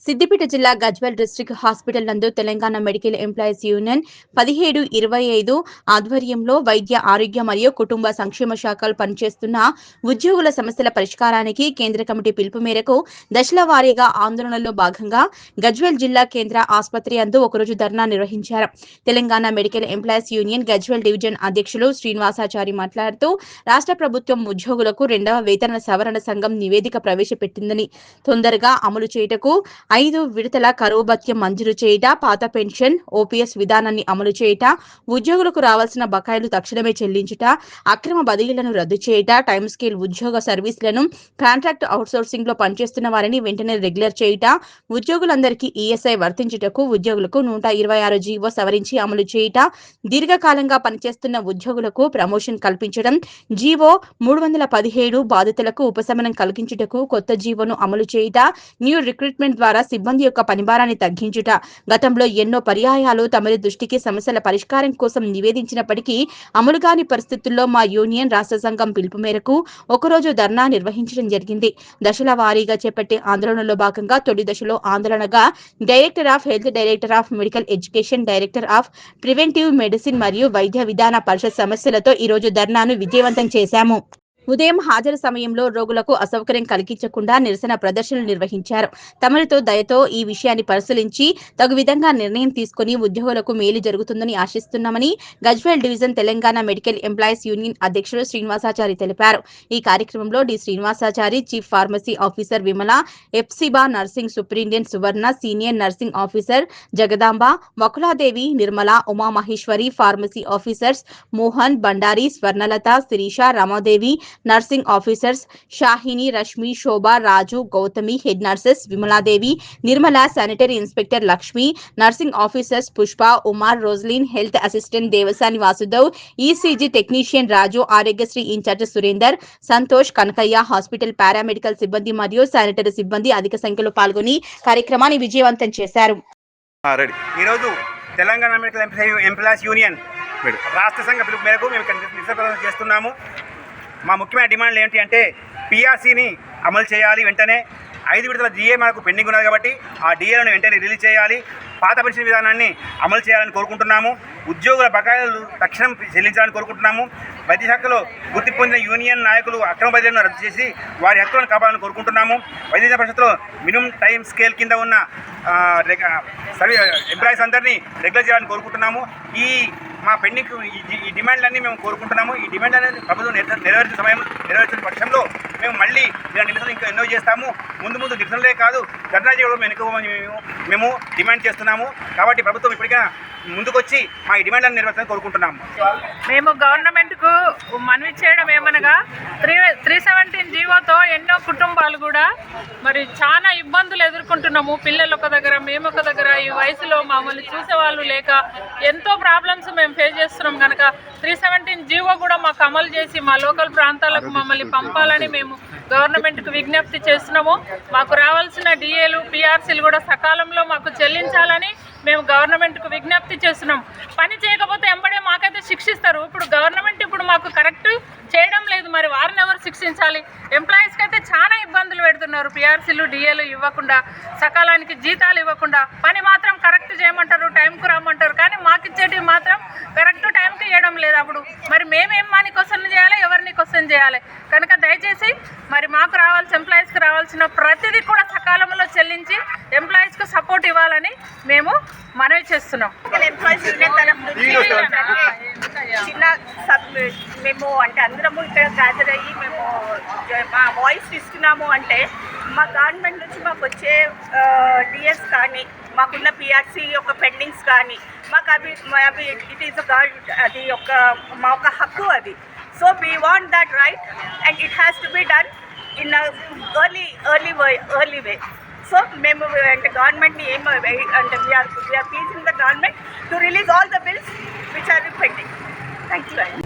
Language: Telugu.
సిద్దిపేట జిల్లా గజ్వేల్ డిస్ట్రిక్ట్ హాస్పిటల్ నందు తెలంగాణ మెడికల్ ఎంప్లాయీస్ యూనియన్ 1725 ఆధ్వర్యంలో వైద్య ఆరోగ్య మరియు కుటుంబ సంక్షేమ శాఖలు పనిచేస్తున్న ఉద్యోగుల సమస్యల పరిష్కారానికి కేంద్ర కమిటీ పిలుపు మేరకు దశల వారీగా ఆందోళనలో భాగంగా గజ్వేల్ జిల్లా కేంద్ర ఆసుపత్రి యందు ఒకరోజు ధర్నా నిర్వహించారు. Telangana medical employees union Gajwel division అధ్యక్షులు శ్రీనివాసాచారి మాట్లాడుతూ రాష్ట్ర ప్రభుత్వం ఉద్యోగులకు రెండవ వేతన సవరణ సంఘం నివేదిక ప్రవేశపెట్టిందని, తొందరగా అమలు చేయుటకు 5 విడతల కరువు భత్యం మంజూరు చేయుట, పాత పెన్షన్ ఓపీఎస్ విధానాన్ని అమలు చేయుట, ఉద్యోగులకు రావాల్సిన బకాయిలు తక్షణమే చెల్లించుట, అక్రమ బదిలీలను రద్దు చేయుట, టైమ్ స్కేల్ ఉద్యోగ సర్వీసులను కాంట్రాక్ట్ అవుట్సోర్సింగ్ లో పనిచేస్తున్న వారిని వెంటనే రెగ్యులర్ చేయుట, ఉద్యోగులందరికీ ఈఎస్ఐ వర్తించుటకు ఉద్యోగులకు 126 జీవో సవరించి అమలు చేయుట, దీర్ఘకాలంగా పనిచేస్తున్న ఉద్యోగులకు ప్రమోషన్ కల్పించడం, జీవో 317 బాధితులకు ఉపశమనం కలిగించుటకు కొత్త జీవోను అమలు చేయుట, న్యూ రిక్రూట్మెంట్ ద్వారా సిబ్బంది యొక్క పనిభారాన్ని తగ్గించుట, గతంలో ఎన్నో పర్యాయాలు తమరి దృష్టికి సమస్యల పరిష్కారం కోసం నివేదించినప్పటికీ అమలు కాని పరిస్థితుల్లో మా యూనియన్ రాష్ట్ర సంఘం పిలుపు మేరకు ఒకరోజు ధర్నా నిర్వహించడం జరిగింది. దశల వారీగా చేపట్టే ఆందోళనలో భాగంగా తొలి దశలో ఆందోళనగా director of health, director of medical education, director of preventive medicine మరియు వైద్య విధాన పరిషత్ సమస్యలతో ఈరోజు ధర్నాను విజయవంతం చేశాము. ఉదయం హాజరు సమయంలో రోగులకు అసౌకర్యం కలిగించకుండా నిరసన ప్రదర్శనలు నిర్వహించారు. తమరితో దయతో ఈ విషయాన్ని పరిశీలించి తగు విధంగా నిర్ణయం తీసుకుని ఉద్యోగులకు మేలు జరుగుతుందని ఆశిస్తున్నామని Gajwel division Telangana medical employees union అధ్యక్షుడు శ్రీనివాసాచారి తెలిపారు. ఈ కార్యక్రమంలో D Srinivasachari, chief pharmacy officer Vimala, ఎఫ్సిబా nursing superintendent Suvarna, senior nursing officer Jagadamba, Vakuladevi, Nirmala, Umamaheswari, pharmacy officers Mohan, Bandari, Swarnalatha, Sirisha, Ramadevi, nursing officers Shahini, Rashmi, Shobha, Raju, Gautami, head nurses Vimaladevi, Nirmala, sanitary inspector Lakshmi, nursing officers Pushpa, Umar, Roslin, health assistant Devasani Vasudev, ECG technician Raju, Aarogyasri incharge Surender, Santosh, Kanakaiah, hospital paramedical సిబ్బంది మరియు శానిటరీ సిబ్బంది అధిక సంఖ్యలో పాల్గొని కార్యక్రమాన్ని విజయవంతం చేశారు. ఈరోజు తెలంగాణ మెడికల్ ఎంప్లాయీస్ యూనియన్ రాష్ట్ర సంఘ పిలుపు మేరకు మేము నిరసన ప్రదర్శన చేస్తున్నాము. మా ముఖ్యమైన డిమాండ్లు ఏంటి అంటే పిఆర్సీని అమలు చేయాలి, వెంటనే 5 విడతల డిఏ మనకు పెండింగ్ ఉన్నది కాబట్టి ఆ డిఏలను వెంటనే రిలీజ్ చేయాలి, పాత పెన్షన్ విధానాన్ని అమలు చేయాలని కోరుకుంటున్నాము, ఉద్యోగుల బకాయిలు తక్షణం చెల్లించాలని కోరుకుంటున్నాము, వైద్య శాఖలో గుర్తింపు పొందిన యూనియన్ నాయకులు అక్రమ బదిలీలను రద్దు చేసి వారి హక్కులను కాపాడాలని కోరుకుంటున్నాము, వైద్య పరిషత్లో మినిమం టైం స్కేల్ కింద ఉన్న ఎంప్లాయీస్ అందరినీ రెగ్యులర్ చేయాలని కోరుకుంటున్నాము. ఈ మా పెండింగ్ ఈ డిమాండ్లన్నీ మేము కోరుకుంటున్నాము. ఈ డిమాండ్ అనేది ప్రభుత్వం నెరవేర్చిన పక్షంలో మేము మళ్ళీ ఇలాంటి నిరసనలు ఇంకా ఎన్నో చేస్తాము. ముందు నిరసనలే కాదు, ధర్నా చేయడం మేము డిమాండ్ చేస్తున్నాము. కాబట్టి ప్రభుత్వం ఇప్పటికైనా ముందుకొచ్చి మా ఈ డిమాండ్లను నెరవేర్చాలని కోరుకుంటున్నాము. మేము గవర్నమెంట్కు మనవి చేయడం ఏమనగా 317 జీవోతో ఎన్నో కుటుంబాలు కూడా మరి చాలా ఇబ్బందులు ఎదుర్కొంటున్నాము. పిల్లలు ఒక దగ్గర, మేము ఒక దగ్గర, ఈ వయసులో మమ్మల్ని చూసేవాళ్ళు లేక ఎంతో ప్రాబ్లమ్స్ మేము ఫేస్ చేస్తున్నాం. కనుక 317 జీవో కూడా మాకు అమలు చేసి మా లోకల్ ప్రాంతాలకు మమ్మల్ని పంపాలని మేము గవర్నమెంట్కు విజ్ఞప్తి చేస్తున్నాము. మాకు రావాల్సిన డిఏలు, పిఆర్సీలు కూడా సకాలంలో మాకు చెల్లించాలని మేము గవర్నమెంట్కు విజ్ఞప్తి చేస్తున్నాం. పని చేయకపోతే ఎంబడే మాకైతే శిక్షిస్తారు. ఇప్పుడు గవర్నమెంట్ మాకు కరెక్ట్ చేయడం లేదు, మరి వారిని ఎవరు శిక్షించాలి? ఎంప్లాయీస్కి అయితే చాలా ఇబ్బందులు పెడుతున్నారు. పిఆర్సీలు, డిఏలు ఇవ్వకుండా, సకాలానికి జీతాలు ఇవ్వకుండా, పని మాత్రం కరెక్ట్ చేయమంటారు, టైంకు రమ్మంటారు, కానీ మాకు ఇచ్చేటివి మాత్రం కరెక్ట్ టైంకి ఇవ్వడం లేదు. అప్పుడు మరి మేమేం మనీ క్వశ్చన్ చేయాలి, ఎవరిని క్వశ్చన్ చేయాలి? కనుక దయచేసి మరి మాకు ఎంప్లాయీస్కి రావాల్సిన ప్రతిదీ కూడా సకాలంలో చెల్లించి ఎంప్లాయీస్కి సపోర్ట్ ఇవ్వాలని మేము మనవి చేస్తున్నాం. ఎంప్లాయీస్ యూనియన్ తరఫు నుంచి చిన్న మేము అంటే అందరము ఇక్కడ గ్యాదర్ అయ్యి మేము మా వాయిస్ ఇస్తున్నాము. అంటే మా గవర్నమెంట్ నుంచి మాకు వచ్చే డిఎస్ కానీ, మాకున్న పిఆర్సీ యొక్క పెండింగ్స్ కానీ మాకు అవి ఇట్ ఈస్ అది మా ఒక హక్కు అది. So we want that right and it has to be done in early way. So మేము అంటే గవర్నమెంట్ని అంటే we are pleasing the government to release all the bills which are pending. Thank you.